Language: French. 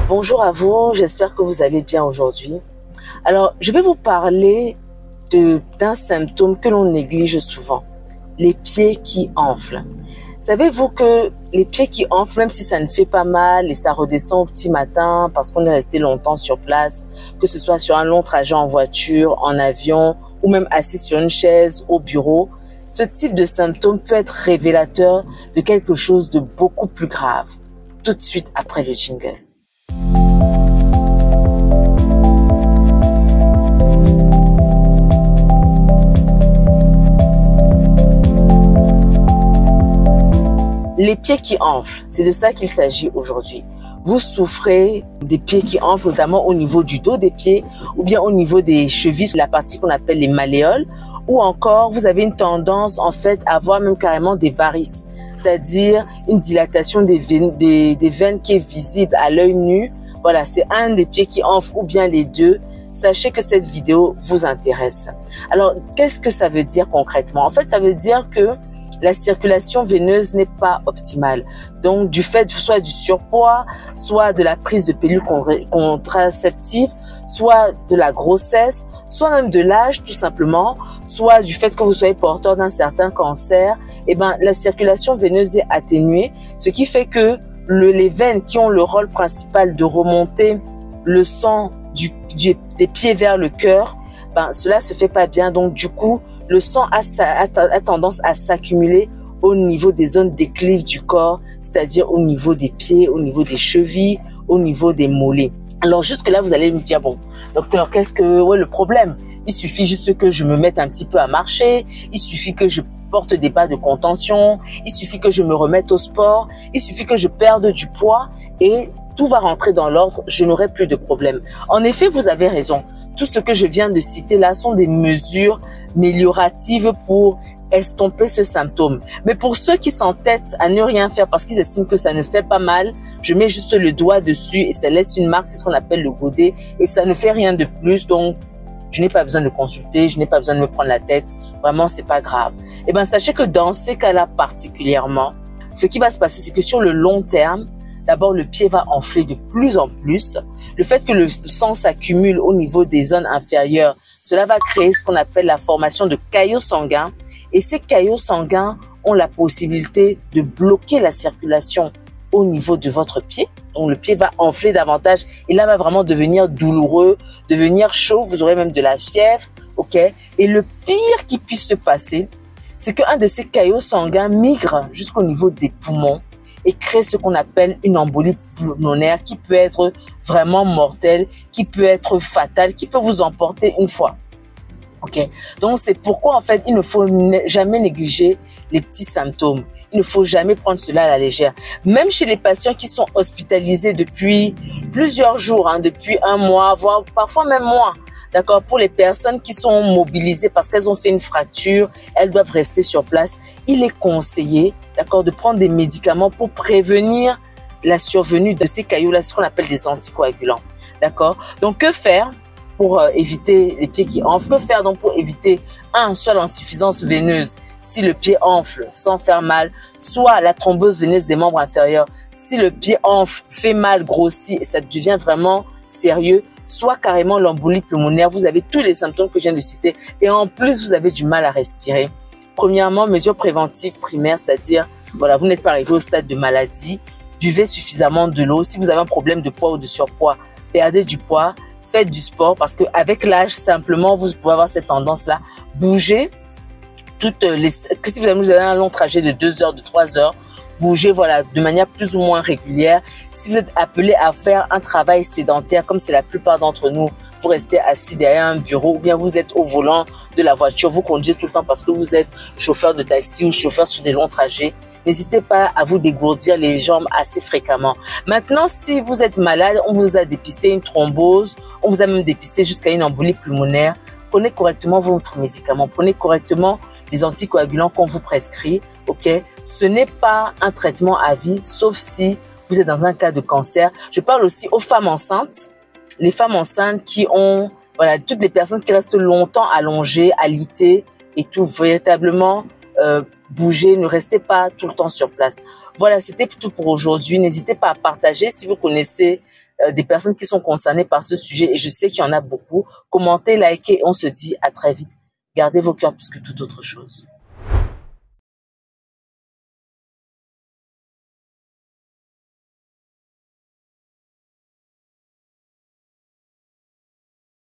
Bonjour à vous, j'espère que vous allez bien aujourd'hui. Alors, je vais vous parler d'un symptôme que l'on néglige souvent, les pieds qui enflent. Savez-vous que les pieds qui enflent, même si ça ne fait pas mal et ça redescend au petit matin parce qu'on est resté longtemps sur place, que ce soit sur un long trajet en voiture, en avion ou même assis sur une chaise au bureau, ce type de symptôme peut être révélateur de quelque chose de beaucoup plus grave. Tout de suite après le jingle. Les pieds qui enflent, c'est de ça qu'il s'agit aujourd'hui. Vous souffrez des pieds qui enflent, notamment au niveau du dos des pieds ou bien au niveau des chevilles, la partie qu'on appelle les malléoles, ou encore vous avez une tendance en fait à avoir même carrément des varices, c'est-à-dire une dilatation des veines qui est visible à l'œil nu. Voilà, c'est un des pieds qui enfle ou bien les deux. Sachez que cette vidéo vous intéresse. Alors, qu'est-ce que ça veut dire concrètement? En fait, ça veut dire que la circulation veineuse n'est pas optimale. Donc, du fait soit du surpoids, soit de la prise de pilules contraceptives, soit de la grossesse, soit même de l'âge tout simplement, soit du fait que vous soyez porteur d'un certain cancer, la circulation veineuse est atténuée, ce qui fait que les veines qui ont le rôle principal de remonter le sang des pieds vers le cœur, cela se fait pas bien. Donc, du coup, le sang a tendance à s'accumuler au niveau des zones déclives du corps, c'est-à-dire au niveau des pieds, au niveau des chevilles, au niveau des mollets. Alors jusque-là, vous allez me dire, bon, docteur, qu'est-ce que le problème? Il suffit juste que je me mette un petit peu à marcher, il suffit que je porte des bas de contention, il suffit que je me remette au sport, il suffit que je perde du poids et tout va rentrer dans l'ordre, je n'aurai plus de problème. En effet, vous avez raison. Tout ce que je viens de citer là sont des mesures amélioratives pour estomper ce symptôme. Mais pour ceux qui s'entêtent à ne rien faire parce qu'ils estiment que ça ne fait pas mal, je mets juste le doigt dessus et ça laisse une marque, c'est ce qu'on appelle le godet et ça ne fait rien de plus. Donc, je n'ai pas besoin de consulter, je n'ai pas besoin de me prendre la tête. Vraiment, c'est pas grave. Sachez que dans ces cas-là particulièrement, ce qui va se passer, c'est que sur le long terme, d'abord, le pied va enfler de plus en plus. Le fait que le sang s'accumule au niveau des zones inférieures, cela va créer ce qu'on appelle la formation de caillots sanguins. Et ces caillots sanguins ont la possibilité de bloquer la circulation au niveau de votre pied. Donc, le pied va enfler davantage et là, va vraiment devenir douloureux, devenir chaud. Vous aurez même de la fièvre, ok? Et le pire qui puisse se passer, c'est qu'un de ces caillots sanguins migre jusqu'au niveau des poumons et crée ce qu'on appelle une embolie pulmonaire qui peut être vraiment mortelle, qui peut être fatale, qui peut vous emporter une fois. Ok, donc c'est pourquoi en fait il ne faut jamais négliger les petits symptômes. Il ne faut jamais prendre cela à la légère. Même chez les patients qui sont hospitalisés depuis plusieurs jours, depuis un mois, voire parfois même moins. D'accord, pour les personnes qui sont mobilisées parce qu'elles ont fait une fracture, elles doivent rester sur place. Il est conseillé, d'accord, de prendre des médicaments pour prévenir la survenue de ces caillots-là, ce qu'on appelle des anticoagulants. D'accord. Donc que faire pour éviter les pieds qui enflent? Que faire donc pour éviter soit l'insuffisance veineuse si le pied enfle sans faire mal, soit la thrombose veineuse des membres inférieurs si le pied enfle, fait mal, grossit et ça devient vraiment sérieux, soit carrément l'embolie pulmonaire. Vous avez tous les symptômes que je viens de citer et en plus vous avez du mal à respirer. Premièrement, mesures préventives primaires, c'est-à-dire vous n'êtes pas arrivé au stade de maladie, buvez suffisamment de l'eau. Si vous avez un problème de poids ou de surpoids, perdez du poids, faites du sport parce qu'avec l'âge, simplement, vous pouvez avoir cette tendance-là. Bougez. Si vous avez un long trajet de 2 heures, de 3 heures, bougez de manière plus ou moins régulière. Si vous êtes appelé à faire un travail sédentaire, comme c'est la plupart d'entre nous, vous restez assis derrière un bureau ou bien vous êtes au volant de la voiture, vous conduisez tout le temps parce que vous êtes chauffeur de taxi ou chauffeur sur des longs trajets. N'hésitez pas à vous dégourdir les jambes assez fréquemment. Maintenant, si vous êtes malade, on vous a dépisté une thrombose, on vous a même dépisté jusqu'à une embolie pulmonaire, prenez correctement votre médicament, prenez correctement les anticoagulants qu'on vous prescrit, ok? Ce n'est pas un traitement à vie, sauf si vous êtes dans un cas de cancer. Je parle aussi aux femmes enceintes, les femmes enceintes qui ont, toutes les personnes qui restent longtemps allongées, alitées et tout, véritablement, bougez, ne restez pas tout le temps sur place. Voilà, c'était tout pour aujourd'hui. N'hésitez pas à partager si vous connaissez des personnes qui sont concernées par ce sujet, et je sais qu'il y en a beaucoup. Commentez, likez, on se dit à très vite. Gardez vos cœurs plus que toute autre chose.